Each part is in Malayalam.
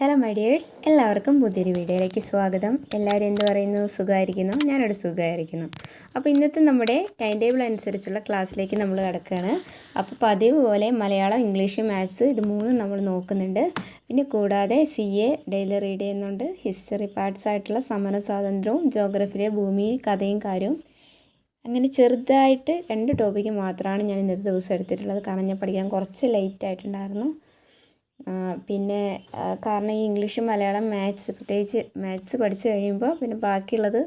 ഹലോ മൈ ഡിയേഴ്സ്, എല്ലാവർക്കും പുതിയൊരു വീഡിയോയിലേക്ക് സ്വാഗതം. എല്ലാവരും എന്ത് പറയുന്നു? സുഖമായിരിക്കുന്നു? ഞാനിവിടെ സുഖമായിരിക്കുന്നു. അപ്പോൾ ഇന്നത്തെ നമ്മുടെ ടൈം ടേബിൾ അനുസരിച്ചുള്ള ക്ലാസ്സിലേക്ക് നമ്മൾ കിടക്കുകയാണ്. അപ്പോൾ പതിവ് പോലെ മലയാളം, ഇംഗ്ലീഷ്, മാത്സ് ഇത് മൂന്നും നമ്മൾ നോക്കുന്നുണ്ട്. പിന്നെ കൂടാതെ CA ഡെയിലി റീഡ് ചെയ്യുന്നുണ്ട്. ഹിസ്റ്ററി പാർട്സ് ആയിട്ടുള്ള സമര സ്വാതന്ത്ര്യവും ജോഗ്രഫിയിലെ ഭൂമി കഥയും കാര്യവും അങ്ങനെ ചെറുതായിട്ട് 2 ടോപ്പിക്ക് മാത്രമാണ് ഞാൻ ഇന്നത്തെ ദിവസം എടുത്തിട്ടുള്ളത്. കാരണം ഞാൻ പഠിക്കാൻ കുറച്ച് ലേറ്റ് ആയിട്ടുണ്ടായിരുന്നു. പിന്നെ കാരണം ഈ ഇംഗ്ലീഷ്, മലയാളം, മാത്സ് പ്രത്യേകിച്ച് മാത്സ് പഠിച്ചു കഴിയുമ്പോൾ പിന്നെ ബാക്കിയുള്ളത്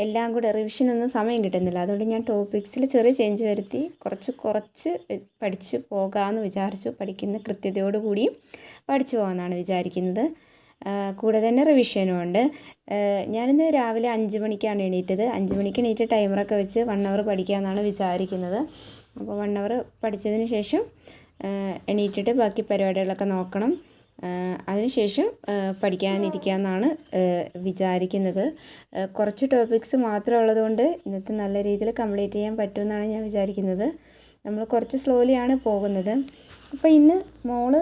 എല്ലാം കൂടെ റിവിഷനൊന്നും സമയം കിട്ടുന്നില്ല. അതുകൊണ്ട് ഞാൻ ടോപ്പിക്സിൽ ചെറിയ ചേഞ്ച് വരുത്തി കുറച്ച് പഠിച്ച് പോകാമെന്ന് വിചാരിച്ചു. പഠിക്കുന്ന കൃത്യതയോടുകൂടിയും പഠിച്ചു പോകാമെന്നാണ് വിചാരിക്കുന്നത്. കൂടെ തന്നെ റിവിഷനും ഉണ്ട്. ഞാനിന്ന് രാവിലെ 5 മണിക്കാണ് എണീറ്റത്. 5 മണിക്ക് എണീറ്റ് ടൈമറൊക്കെ വെച്ച് 1 അവർ പഠിക്കാമെന്നാണ് വിചാരിക്കുന്നത്. അപ്പോൾ 1 അവർ പഠിച്ചതിന് ശേഷം എണീറ്റിട്ട് ബാക്കി പരിപാടികളൊക്കെ നോക്കണം. അതിനുശേഷം പഠിക്കാനിരിക്കാമെന്നാണ് വിചാരിക്കുന്നത്. കുറച്ച് ടോപ്പിക്സ് മാത്രം ഉള്ളതുകൊണ്ട് ഇന്നത്തെ നല്ല രീതിയിൽ കംപ്ലീറ്റ് ചെയ്യാൻ പറ്റുമെന്നാണ് ഞാൻ വിചാരിക്കുന്നത്. നമ്മൾ കുറച്ച് സ്ലോലിയാണ് പോകുന്നത്. അപ്പോൾ ഇന്ന് മോള്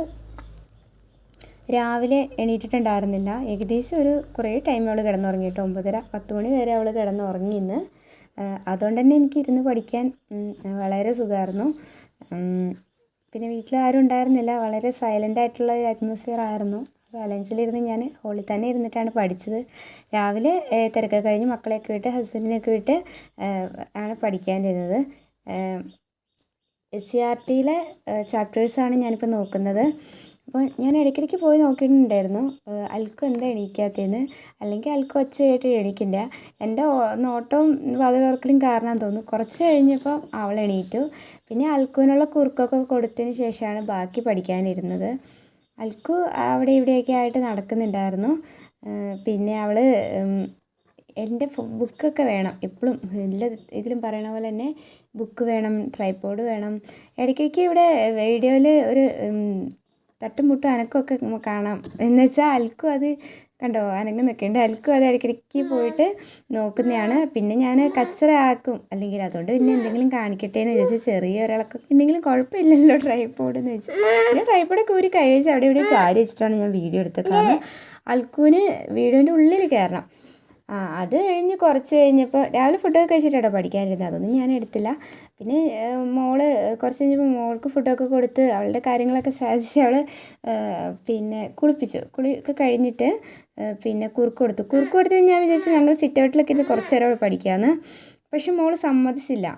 രാവിലെ എണീറ്റിട്ടുണ്ടായിരുന്നില്ല. ഏകദേശം ഒരു കുറേ ടൈം അവൾ കിടന്നുറങ്ങിയിട്ട് 9:30-10 മണി വരെ അവൾ കിടന്നുറങ്ങി ഇന്ന്. അതുകൊണ്ട് തന്നെ എനിക്ക് ഇരുന്ന് പഠിക്കാൻ വളരെ സുഖമായിരുന്നു. പിന്നെ വീട്ടിൽ ആരും ഉണ്ടായിരുന്നില്ല. വളരെ സൈലൻ്റ് ആയിട്ടുള്ള ഒരു അറ്റ്മോസ്ഫിയർ ആയിരുന്നു. സൈലൻസിലിരുന്ന് ഞാൻ ഹോളിൽ തന്നെ ഇരുന്നിട്ടാണ് പഠിച്ചത്. രാവിലെ തിരക്കൊക്കെ കഴിഞ്ഞ് മക്കളെയൊക്കെ വിട്ട് ഹസ്ബൻഡിനെയൊക്കെ വിട്ട് ആണ് പഠിക്കാനിരുന്നത്. SCERTയിലെ ചാപ്റ്റേഴ്സാണ് ഞാനിപ്പോൾ നോക്കുന്നത്. അപ്പോൾ ഞാൻ ഇടയ്ക്കിടയ്ക്ക് പോയി നോക്കിയിട്ടുണ്ടായിരുന്നു അൽക്കു എന്താ എണീക്കാത്തതെന്ന്. അല്ലെങ്കിൽ അൽക്കു ഒച്ച കേട്ട് എണീക്കില്ല. എൻ്റെ നോട്ടവും വാതിലുറക്കലും കാരണം തോന്നുന്നു. കുറച്ച് കഴിഞ്ഞപ്പോൾ അവൾ എണീറ്റു. പിന്നെ അൽക്കുവിനുള്ള കുറുക്കൊക്കെ കൊടുത്തതിന് ശേഷമാണ് ബാക്കി പഠിക്കാനിരുന്നത്. അൽക്കു അവിടെ ഇവിടെയൊക്കെ ആയിട്ട് നടക്കുന്നുണ്ടായിരുന്നു. പിന്നെ അവൾ എൻ്റെ ബുക്കൊക്കെ വേണം എപ്പോഴും. എല്ലാ ഇതിലും പറയണ പോലെ തന്നെ ബുക്ക് വേണം, ട്രൈപോഡ് വേണം. ഇടയ്ക്കിടയ്ക്ക് ഇവിടെ വീഡിയോയിൽ ഒരു തട്ടും മുട്ടും അനക്കമൊക്കെ കാണാം. എന്ന് വെച്ചാൽ അൽക്കും അത് കണ്ടോ അനങ്ങുന്നൊക്കെ ഉണ്ട്. അൽക്കും അത് ഇടയ്ക്കിടയ്ക്ക് പോയിട്ട് നോക്കുന്നതാണ്. പിന്നെ ഞാൻ കച്ചറ ആക്കും അല്ലെങ്കിൽ അതുകൊണ്ട് പിന്നെ എന്തെങ്കിലും കാണിക്കട്ടെ എന്ന് ചോദിച്ചു. ചെറിയ ഒരാൾക്കൊക്കെ ഉണ്ടെങ്കിലും കുഴപ്പമില്ലല്ലോ ട്രൈപോഡ് എന്ന് വെച്ചു. പിന്നെ ട്രൈപോഡൊക്കെ ഒരു കൈ വെച്ച് അവിടെ ഇവിടെ ചാരി വെച്ചിട്ടാണ് ഞാൻ വീഡിയോ എടുത്തത്. കാരണം അൽക്കുവിന് വീഡിയോൻ്റെ ഉള്ളിൽ കയറണം. അത് കഴിഞ്ഞ് കുറച്ച് കഴിഞ്ഞപ്പോൾ രാവിലെ ഫുഡൊക്കെ കഴിച്ചിട്ടാണ് പഠിക്കാനിരുന്നത്. അതൊന്നും ഞാൻ എടുത്തില്ല. പിന്നെ മോള് കുറച്ച് കഴിഞ്ഞപ്പോൾ മോൾക്ക് ഫുഡൊക്കെ കൊടുത്ത് അവളുടെ കാര്യങ്ങളൊക്കെ സാധിച്ച് അവൾ പിന്നെ കുളിയൊക്കെ കഴിഞ്ഞിട്ട് പിന്നെ കുറുക്ക് കൊടുത്ത് ഞാൻ വിചാരിച്ചു ഞങ്ങൾ സിറ്റ് ഔട്ടിലൊക്കെ ഇരുന്ന് കുറച്ച് നേരം പഠിക്കാമെന്ന്. പക്ഷെ മോള് സമ്മതിച്ചില്ല.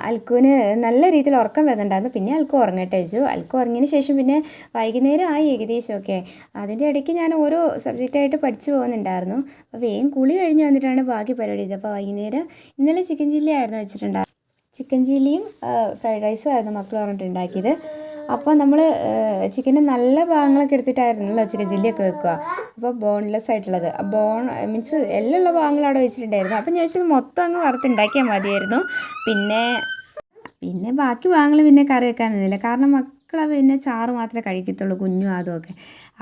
അൽക്കുവിന് നല്ല രീതിയിൽ ഉറക്കം വരുന്നുണ്ടായിരുന്നു. പിന്നെ അൽക്കു ഉറങ്ങട്ടെ വെച്ചു. അൽക്കു ഉറങ്ങിയതിന് ശേഷം പിന്നെ വൈകുന്നേരം ആയി ഏകദേശമൊക്കെ. അതിൻ്റെ ഇടയ്ക്ക് ഞാൻ ഓരോ സബ്ജക്റ്റായിട്ട് പഠിച്ചു പോകുന്നുണ്ടായിരുന്നു. അപ്പോൾ വേഗം കുളി കഴിഞ്ഞ് വന്നിട്ടാണ് ബാക്കി പരിപാടി ചെയ്തത്. അപ്പോൾ വൈകുന്നേരം ഇന്നലെ ചിക്കൻ ചില്ലി ആയിരുന്നു വെച്ചിട്ടുണ്ടായിരുന്നു. ചിക്കൻ ചില്ലിയും ഫ്രൈഡ് റൈസും ആയിരുന്നു മക്കൾ പറഞ്ഞിട്ട് ഉണ്ടാക്കിയത്. അപ്പോൾ നമ്മൾ ചിക്കൻ്റെ നല്ല ഭാഗങ്ങളൊക്കെ എടുത്തിട്ടായിരുന്നല്ലോ ചിക്കൻ ചില്ലിയൊക്കെ വെക്കുക. അപ്പോൾ ബോൺലെസ് ആയിട്ടുള്ളത് മീൻസ് എല്ലുള്ള ഭാഗങ്ങൾ അവിടെ വെച്ചിട്ടുണ്ടായിരുന്നു. അപ്പോൾ ഞാൻ വെച്ചത് മൊത്തം അങ്ങ് വറുത്തുണ്ടാക്കിയാൽ മതിയായിരുന്നു. പിന്നെ ബാക്കി ഭാഗങ്ങൾ പിന്നെ കറി വെക്കാൻ നിന്നില്ല. കാരണം മക്കൾ പിന്നെ ചാറ് മാത്രമേ കഴിക്കത്തുള്ളൂ, കുഞ്ഞും അതുമൊക്കെ.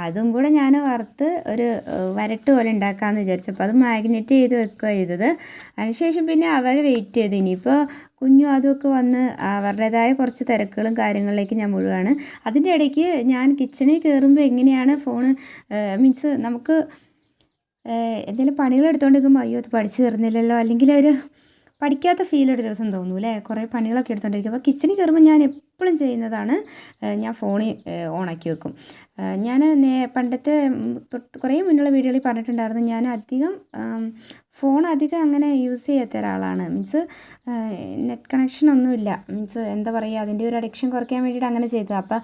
അതും കൂടെ ഞാൻ വറുത്ത് ഒരു വരട്ട് പോലെ ഉണ്ടാക്കാമെന്ന് വിചാരിച്ചപ്പോൾ അത് മാഗ്നേറ്റ് ചെയ്ത് വെക്കുക ചെയ്തത്. അതിനുശേഷം പിന്നെ അവർ വെയിറ്റ് ചെയ്ത് ഇനിയിപ്പോൾ കുഞ്ഞും അതുമൊക്കെ വന്ന് അവരുടേതായ കുറച്ച് തിരക്കുകളും കാര്യങ്ങളിലേക്ക് ഞാൻ മുഴുവാണ്. അതിൻ്റെ ഇടയ്ക്ക് ഞാൻ കിച്ചണിൽ കയറുമ്പോൾ എങ്ങനെയാണ് ഫോണ് മീൻസ് നമുക്ക് എന്തെങ്കിലും പണികൾ എടുത്തുകൊണ്ടിരിക്കുമ്പോൾ അയ്യോ അത് പഠിച്ചു തീർന്നില്ലല്ലോ, അല്ലെങ്കിൽ ഒരു പഠിക്കാത്ത ഫീൽ ഒരു ദിവസം തോന്നും അല്ലേ. കുറേ പണികളൊക്കെ എടുത്തുകൊണ്ടിരിക്കും. അപ്പോൾ കിച്ചണിൽ കയറുമ്പോൾ ഞാൻ എപ്പോഴും ചെയ്യുന്നതാണ് ഞാൻ ഫോണിൽ ഓണാക്കി വെക്കും. ഞാൻ പണ്ടത്തെ കുറേ മുന്നുള്ള വീഡിയോയിൽ പറഞ്ഞിട്ടുണ്ടായിരുന്നു ഞാൻ ഫോൺ അധികം അങ്ങനെ യൂസ് ചെയ്യാത്ത ഒരാളാണ്. മീൻസ് നെറ്റ് കണക്ഷൻ ഒന്നുമില്ല. മീൻസ് എന്താ പറയുക, അതിൻ്റെ ഒരു അഡിക്ഷൻ കുറയ്ക്കാൻ വേണ്ടിയിട്ട് അങ്ങനെ ചെയ്തത്. അപ്പോൾ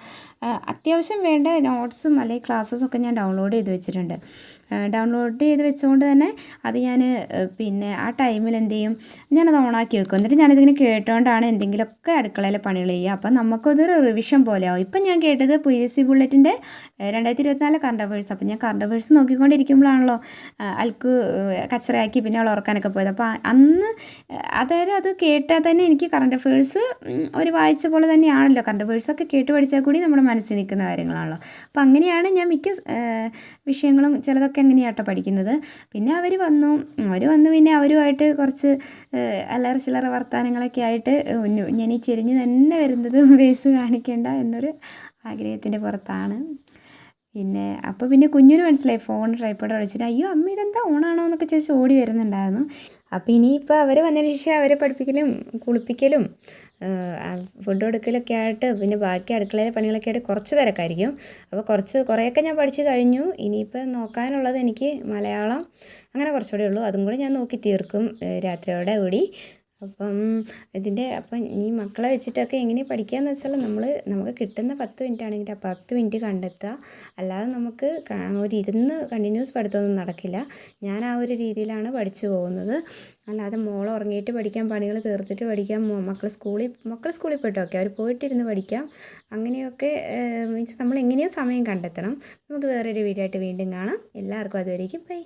അത്യാവശ്യം വേണ്ട നോട്ട്സും അല്ലെങ്കിൽ ക്ലാസ്സസൊക്കെ ഞാൻ ഡൗൺലോഡ് ചെയ്ത് വെച്ചിട്ടുണ്ട്. ഡൗൺലോഡ് ചെയ്ത് വെച്ചുകൊണ്ട് തന്നെ അത് ഞാൻ പിന്നെ ആ ടൈമിൽ എന്ത് ചെയ്യും, ഞാനത് ഓണാക്കി വെക്കും. എന്നിട്ട് ഞാനിതിങ്ങനെ കേട്ടുകൊണ്ടാണ് എന്തെങ്കിലുമൊക്കെ അടുക്കളയിലെ പണികൾ ചെയ്യുക. അപ്പം നമുക്കതൊരു റിവിഷൻ പോലെയാവും. ഇപ്പം ഞാൻ കേട്ടത് PSC ബുള്ളറ്റിൻ്റെ 2024 കറണ്ട് അഫയേഴ്സ്. അപ്പം ഞാൻ കറണ്ട് അഫയേഴ്സ് നോക്കിക്കൊണ്ടിരിക്കുമ്പോഴാണല്ലോ അൽക്ക് കച്ചറയാക്കി പിന്നെ അവൾ ഉറക്കാനൊക്കെ പോയത്. അപ്പോൾ അന്ന് അതായത് അത് കേട്ടാൽ തന്നെ എനിക്ക് കറണ്ട് അഫയേഴ്സ് ഒരു വായിച്ച പോലെ തന്നെയാണല്ലോ. കറണ്ട് അഫയേഴ്സൊക്കെ കേട്ട് പഠിച്ചാൽ കൂടി നമ്മുടെ മനസ്സിൽ നിൽക്കുന്ന കാര്യങ്ങളാണല്ലോ. അപ്പം അങ്ങനെയാണ് ഞാൻ മിക്ക വിഷയങ്ങളും ചിലതൊക്കെ അങ്ങനെയാട്ടോ പഠിക്കുന്നത്. പിന്നെ അവർ വന്നു പിന്നെ അവരുമായിട്ട് കുറച്ച് അല്ലറ ചില്ലറ വർത്തമാനങ്ങളൊക്കെ ആയിട്ട് ഞാൻ ഈ ചെരിഞ്ഞ് തന്നെ വരുന്നത് വേസ് കാണിക്കേണ്ട എന്നൊരു ആഗ്രഹത്തിൻ്റെ പുറത്താണ്. പിന്നെ അപ്പോൾ പിന്നെ കുഞ്ഞിന് മനസ്സിലായി ഫോൺ ട്രൈപ്പോഡ് വിളിച്ചിട്ട് അയ്യോ അമ്മ ഇതെന്താ ഓണാണോ എന്നൊക്കെ ചോദിച്ച് ഓടി വരുന്നുണ്ടായിരുന്നു. അപ്പോൾ ഇനിയിപ്പോൾ അവർ വന്നതിന് ശേഷം അവരെ പഠിപ്പിക്കലും കുളിപ്പിക്കലും ഫുഡ് കൊടുക്കലൊക്കെ ആയിട്ട് പിന്നെ ബാക്കി അടുക്കളയിലെ പണികളൊക്കെ ആയിട്ട് കുറച്ച് തിരക്കായിരിക്കും. അപ്പോൾ കുറേയൊക്കെ ഞാൻ പഠിച്ചു കഴിഞ്ഞു. ഇനിയിപ്പോൾ നോക്കാനുള്ളത് എനിക്ക് മലയാളം അങ്ങനെ കുറച്ചുകൂടെ ഉള്ളൂ. അതും കൂടെ ഞാൻ നോക്കി തീർക്കും രാത്രിയോടെ കൂടി. അപ്പം ഈ മക്കളെ വെച്ചിട്ടൊക്കെ എങ്ങനെ പഠിക്കുകയെന്ന് വെച്ചാൽ നമുക്ക് കിട്ടുന്ന 10 മിനിറ്റ് ആണെങ്കിൽ ആ 10 മിനിറ്റ് കണ്ടെത്തുക. അല്ലാതെ നമുക്ക് ഇരുന്ന് കണ്ടിന്യൂസ് പഠിത്തമൊന്നും നടക്കില്ല. ഞാൻ ആ ഒരു രീതിയിലാണ് പഠിച്ചു പോകുന്നത്. അല്ലാതെ മോൾ ഉറങ്ങിയിട്ട് പഠിക്കാം, പണികൾ തീർത്തിട്ട് പഠിക്കാം, മക്കൾ സ്കൂളിൽ പോയിട്ടൊക്കെ അവർ പോയിട്ടിരുന്ന് പഠിക്കാം. അങ്ങനെയൊക്കെ മീൻസ് നമ്മൾ എങ്ങനെയോ സമയം കണ്ടെത്തണം. നമുക്ക് വേറൊരു വീഡിയോ ആയിട്ട് വീണ്ടും കാണാം. എല്ലാവർക്കും അതുവരേക്കും ബൈ.